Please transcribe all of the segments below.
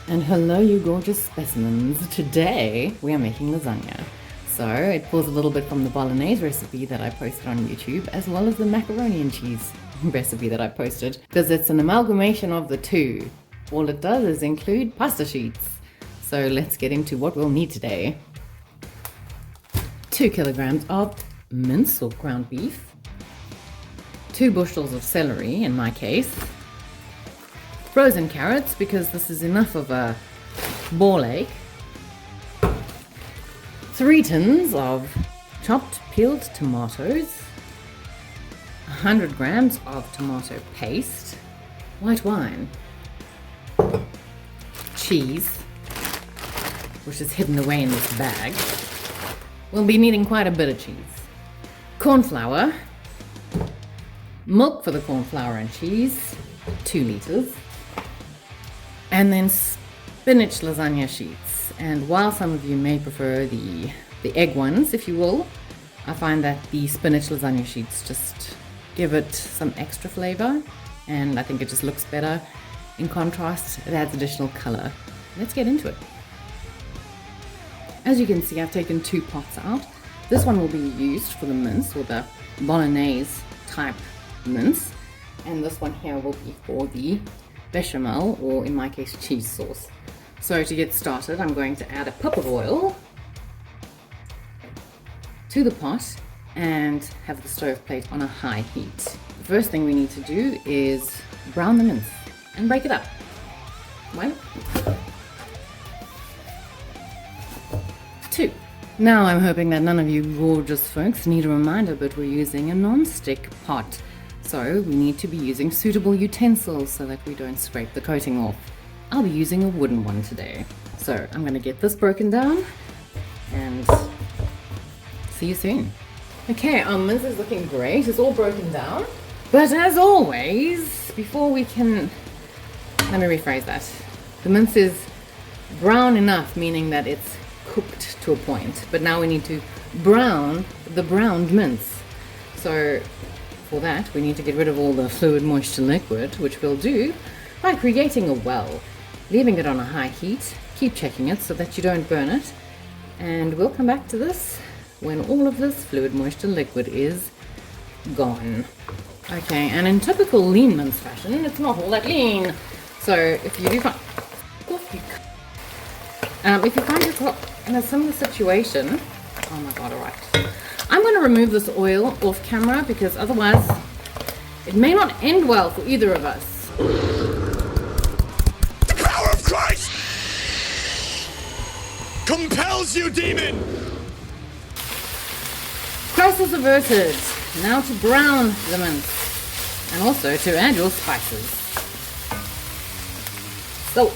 And hello, you gorgeous specimens. Today we are making lasagna. So it pulls a little bit from the Bolognese recipe that I posted on YouTube, as well as the macaroni and cheese recipe that I posted, because it's an amalgamation of the two. All it does is include pasta sheets. So let's get into what we'll need today. 2 kilograms of minced or ground beef, 2 bushels of celery in my case, frozen carrots because this is enough of a ball ache, 3 tins of chopped peeled tomatoes, 100 grams of tomato paste, white wine, cheese, which is hidden away in this bag. We'll be needing quite a bit of cheese, corn flour, milk for the corn flour and cheese, 2 liters, and then spinach lasagna sheets. And while some of you may prefer the egg ones, if you will, I find that the spinach lasagna sheets just give it some extra flavor, and I think it just looks better. In contrast, it adds additional color. Let's get into it. As you can see, I've taken 2 pots out. This one will be used for the mince, or the Bolognese type mince, and this one here will be for the bechamel, or in my case cheese sauce. So to get started, I'm going to add a puff of oil to the pot and have the stove plate on a high heat. The first thing we need to do is brown the mince and break it up. 1, 2. Now I'm hoping that none of you gorgeous folks need a reminder, but we're using a non-stick pot. So we need to be using suitable utensils so that we don't scrape the coating off. I'll be using a wooden one today. So I'm going to get this broken down and see you soon. Okay, our mince is looking great. It's all broken down. But as always, before we can... Let me rephrase that. The mince is brown enough, meaning that it's cooked to a point. But now we need to brown the browned mince. So for that, we need to get rid of all the fluid, moisture, liquid, which we'll do by creating a well, leaving it on a high heat. Keep checking it so that you don't burn it. And we'll come back to this when all of this fluid, moisture, liquid is gone. Okay, and in typical lean mince fashion, it's not all that lean. So if you do find, if you find yourself in a similar situation, oh my god, alright. I'm going to remove this oil off camera because otherwise it may not end well for either of us. The power of Christ compels you, demon! Crisis averted. Now to brown the mince and also to add your spices. Salt.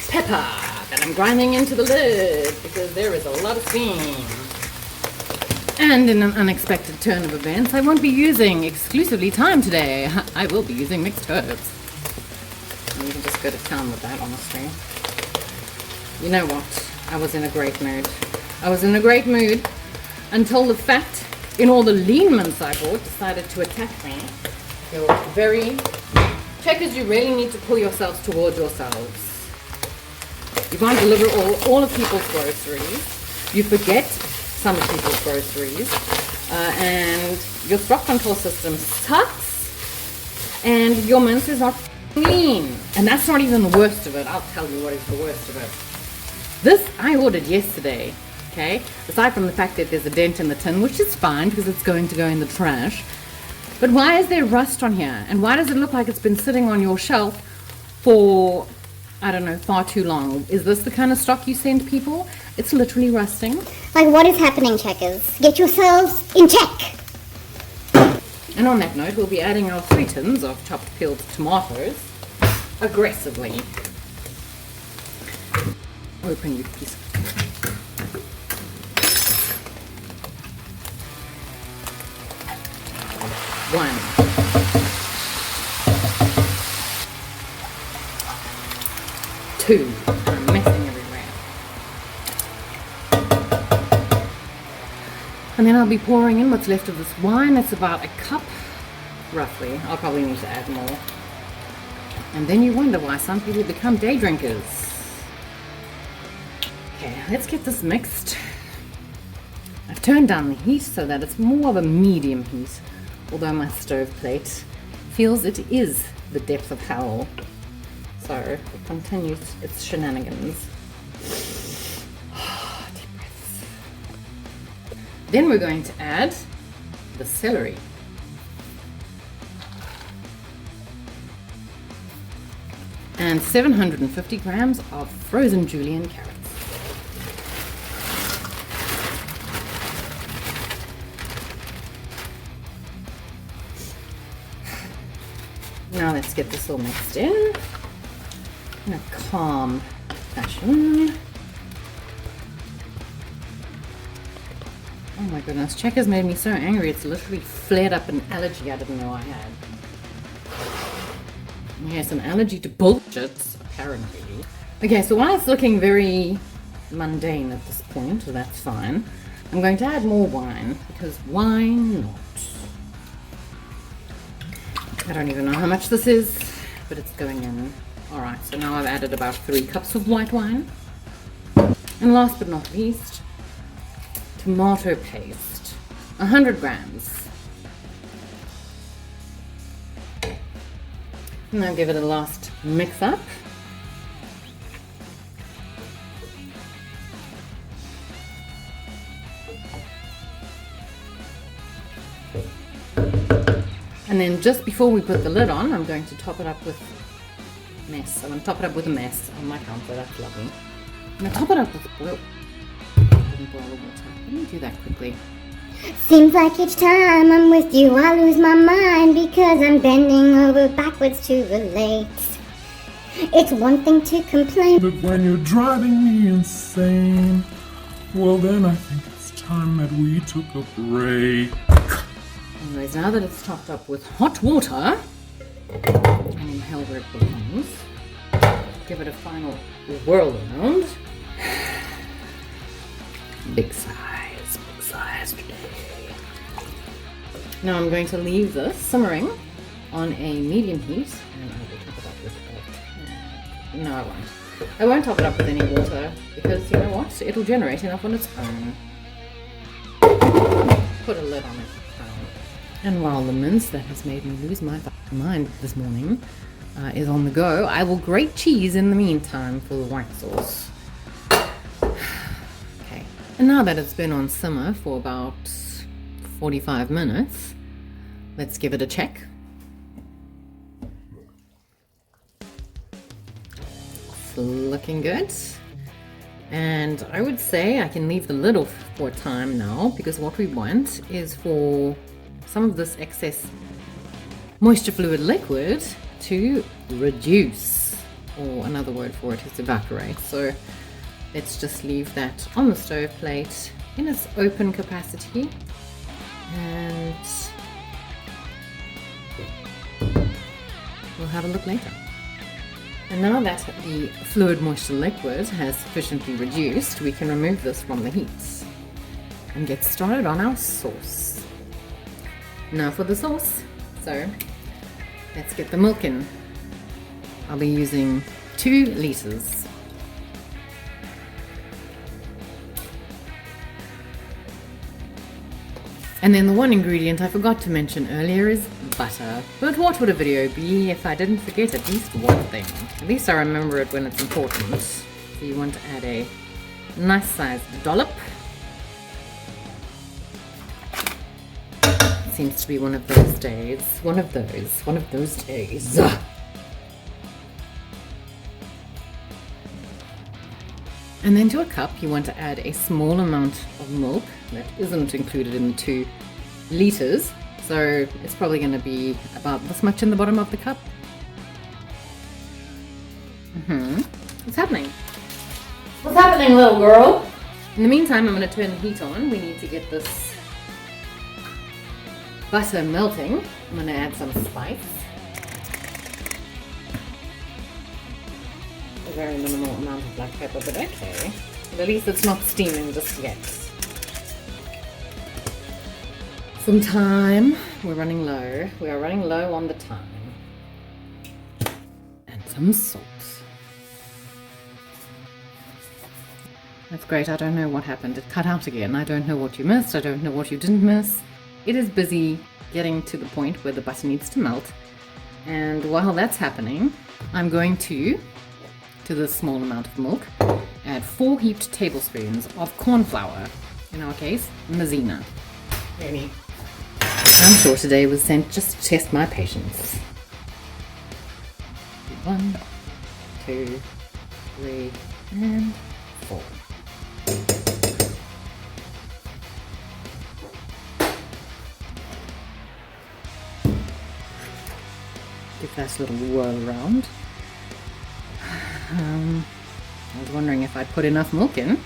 Pepper that I'm grinding into the lid because there is a lot of steam. And in an unexpected turn of events, I won't be using exclusively thyme today. I will be using mixed herbs. And you can just go to town with that, honestly. You know what? I was in a great mood. I was in a great mood until the fat in all the lean mince I bought decided to attack me. You're very... Checkers, you really need to pull yourselves towards yourselves. You can't deliver all of people's groceries. You forget some of people's groceries. And your stock control system sucks. And your mince is not clean. And that's not even the worst of it. I'll tell you what is the worst of it. This I ordered yesterday. Okay? Aside from the fact that there's a dent in the tin, which is fine because it's going to go in the trash. But why is there rust on here? And why does it look like it's been sitting on your shelf for... I don't know, far too long. Is this the kind of stock you send people? It's literally rusting. Like, what is happening, checkers? Get yourselves in check! And on that note, we'll be adding our 3 tins of chopped peeled tomatoes aggressively. Open your piece. One. 2. I'm messing everywhere. And then I'll be pouring in what's left of this wine. It's about a cup, roughly. I'll probably need to add more. And then you wonder why some people become day drinkers. Okay, let's get this mixed. I've turned down the heat so that it's more of a medium heat, although my stove plate feels it is the depth of hell. So it continues its shenanigans. Deep breaths. Then we're going to add the celery. And 750 grams of frozen julienne carrots. Now let's get this all mixed in a calm fashion. Oh my goodness, Checkers made me so angry it's literally flared up an allergy I didn't know I had. Yes, an allergy to bullshit, apparently. Okay, so while it's looking very mundane at this point, so that's fine, I'm going to add more wine, because why not? I don't even know how much this is, but it's going in. Alright, so now I've added about 3 cups of white wine. And last but not least, tomato paste, 100 grams. Now give it a last mix up. And then just before we put the lid on, I'm going to top it up with mess. I'm going to top it up with a mess on my counter. That's lovely. I'm going to top it up with boil. Didn't boil the water. Let me do that quickly. Seems like each time I'm with you, I lose my mind because I'm bending over backwards to relate. It's one thing to complain, But when you're driving me insane, well then I think it's time that we took a break. Anyways, now that it's topped up with hot water, and inhale where it belongs, give it a final whirl around. Big size today. Now I'm going to leave this simmering on a medium heat, and I will top it up with no, I won't. I won't top it up with any water because you know what? It'll generate enough on its own. Put a lid on it. And while the mince that has made me lose my mind this morning is on the go, I will grate cheese in the meantime for the white sauce. Okay, and now that it's been on simmer for about 45 minutes, let's give it a check. It's looking good. And I would say I can leave the lid off for a time now, because what we want is for some of this excess moisture fluid liquid to reduce, or another word for it is evaporate. So let's just leave that on the stove plate in its open capacity, and we'll have a look later. And now that the fluid moisture liquid has sufficiently reduced, we can remove this from the heat and get started on our sauce. Now for the sauce, so let's get the milk in. I'll be using 2 liters. And then the one ingredient I forgot to mention earlier is butter. But what would a video be if I didn't forget at least one thing? At least I remember it when it's important. So you want to add a nice sized dollop. Seems to be one of those days. One of those days. And then to a cup, you want to add a small amount of milk that isn't included in the 2 liters. So it's probably going to be about this much in the bottom of the cup. What's happening? What's happening, little girl? In the meantime, I'm going to turn the heat on. We need to get this butter melting. I'm going to add some spice. A very minimal amount of black pepper, but okay. But at least it's not steaming just yet. Some time. We're running low. We are running low on the time. some salt. That's great. I don't know what happened. It cut out again. I don't know what you missed. I don't know what you didn't miss. It is busy getting to the point where the butter needs to melt. And while that's happening, I'm going to this small amount of milk, add 4 heaped tablespoons of corn flour. In our case, maizena. Really, I'm sure today was sent just to test my patience. 1, 2, 3, and 4. Give that a little whirl around. I was wondering if I put enough milk in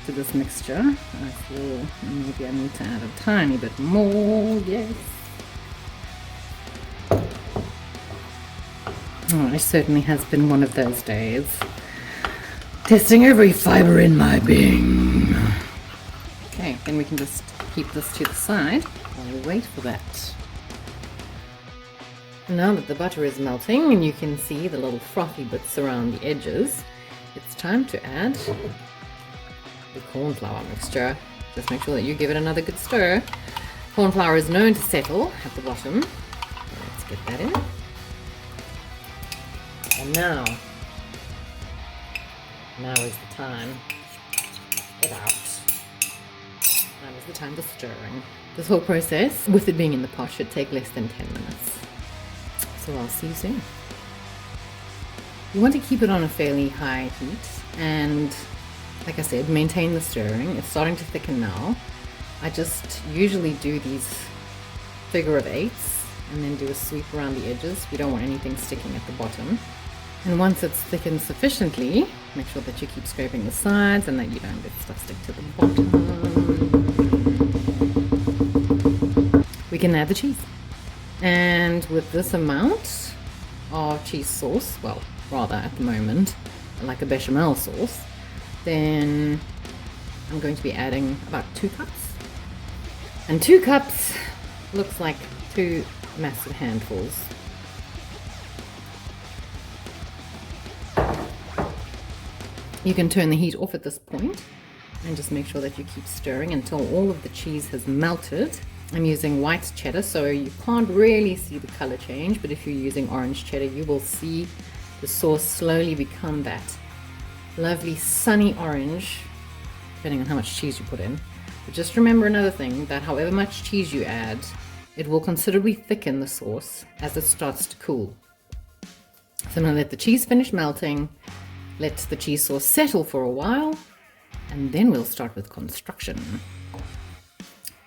to this mixture. I feel maybe I need to add a tiny bit more. Yes. Oh, it certainly has been one of those days. Testing every fiber in my being. Okay, then we can just keep this to the side while we wait for that. Now that the butter is melting and you can see the little frothy bits around the edges, it's time to add the corn flour mixture. Just make sure that you give it another good stir. Corn flour is known to settle at the bottom. Let's get that in. And now is the time. Get out. Now is the time for stirring. This whole process, with it being in the pot, should take less than 10 minutes. So I'll see you soon. You want to keep it on a fairly high heat and, like I said, maintain the stirring. It's starting to thicken now. I just usually do these figure of 8s and then do a sweep around the edges. We don't want anything sticking at the bottom. And once it's thickened sufficiently, make sure that you keep scraping the sides and that you don't let stuff stick to the bottom. We can add the cheese. And with this amount of cheese sauce, well, rather at the moment, like a bechamel sauce, then I'm going to be adding about 2 cups. And 2 cups looks like 2 massive handfuls. You can turn the heat off at this point and just make sure that you keep stirring until all of the cheese has melted. I'm using white cheddar, so you can't really see the color change, but if you're using orange cheddar, you will see the sauce slowly become that lovely sunny orange, depending on how much cheese you put in. But just remember another thing, that however much cheese you add, it will considerably thicken the sauce as it starts to cool. So I'm going to let the cheese finish melting, let the cheese sauce settle for a while, and then we'll start with construction.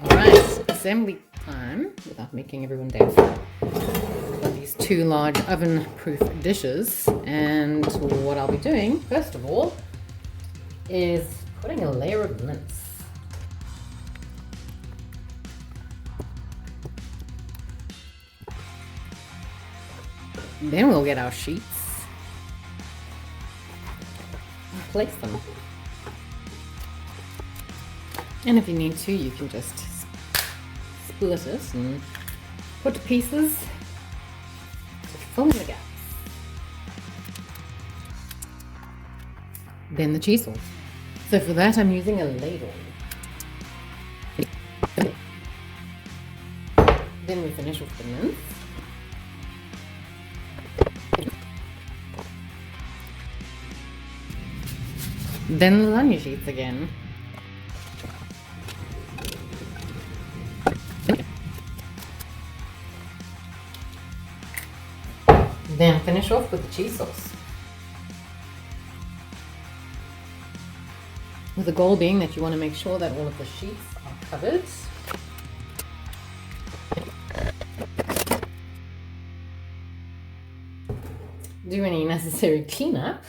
Alright, assembly time, without making everyone dance. I've got these 2 large oven-proof dishes, and what I'll be doing, first of all, is putting a layer of mince. Then we'll get our sheets and place them. And if you need to, you can just split it and put pieces to fill in the gaps. Then the cheese sauce. So for that, I'm using a ladle. Then we finish with the mince. Then the lasagna sheets again. Then finish off with the cheese sauce. With the goal being that you want to make sure that all of the sheets are covered. Do any necessary cleanup.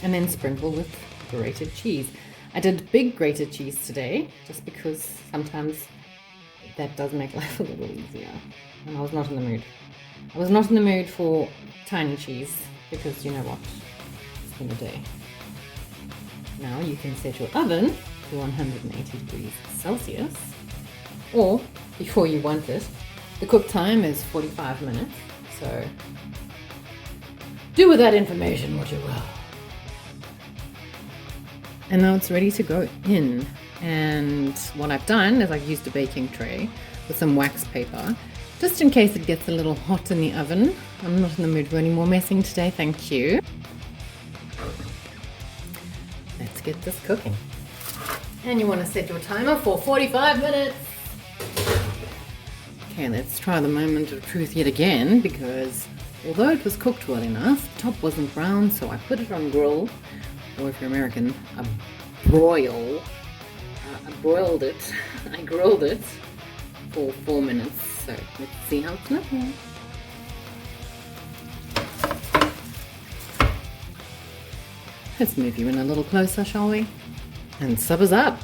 And then sprinkle with grated cheese. I did big grated cheese today just because sometimes that does make life a little easier. And I was not in the mood. I was not in the mood for tiny cheese because you know what? It's been a day. Now you can set your oven to 180 degrees Celsius. Or, before you want it, the cook time is 45 minutes, so do with that information what you will. And now it's ready to go in. And what I've done is I've used a baking tray with some wax paper, just in case it gets a little hot in the oven. I'm not in the mood for any more messing today, thank you. Let's get this cooking. And you want to set your timer for 45 minutes. Okay, let's try the moment of truth yet again, because although it was cooked well enough, the top wasn't brown, so I put it on grill, or if you're American, a broil. I broiled it. I grilled it for 4 minutes. So let's see how it's looking. Let's move you in a little closer, shall we? And supper's up.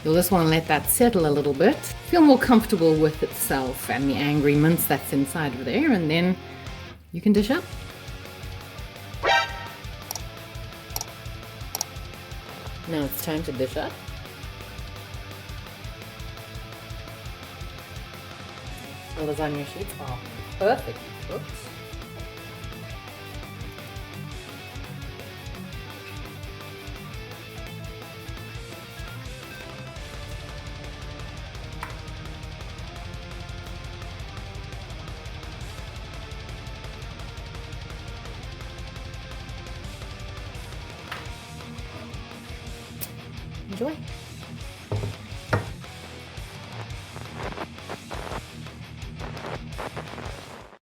You'll just want to let that settle a little bit. Feel more comfortable with itself and the angry mince that's inside of there, and then you can dish up. Now it's time to dish up. The lasagna sheets are perfectly cooked. Enjoy.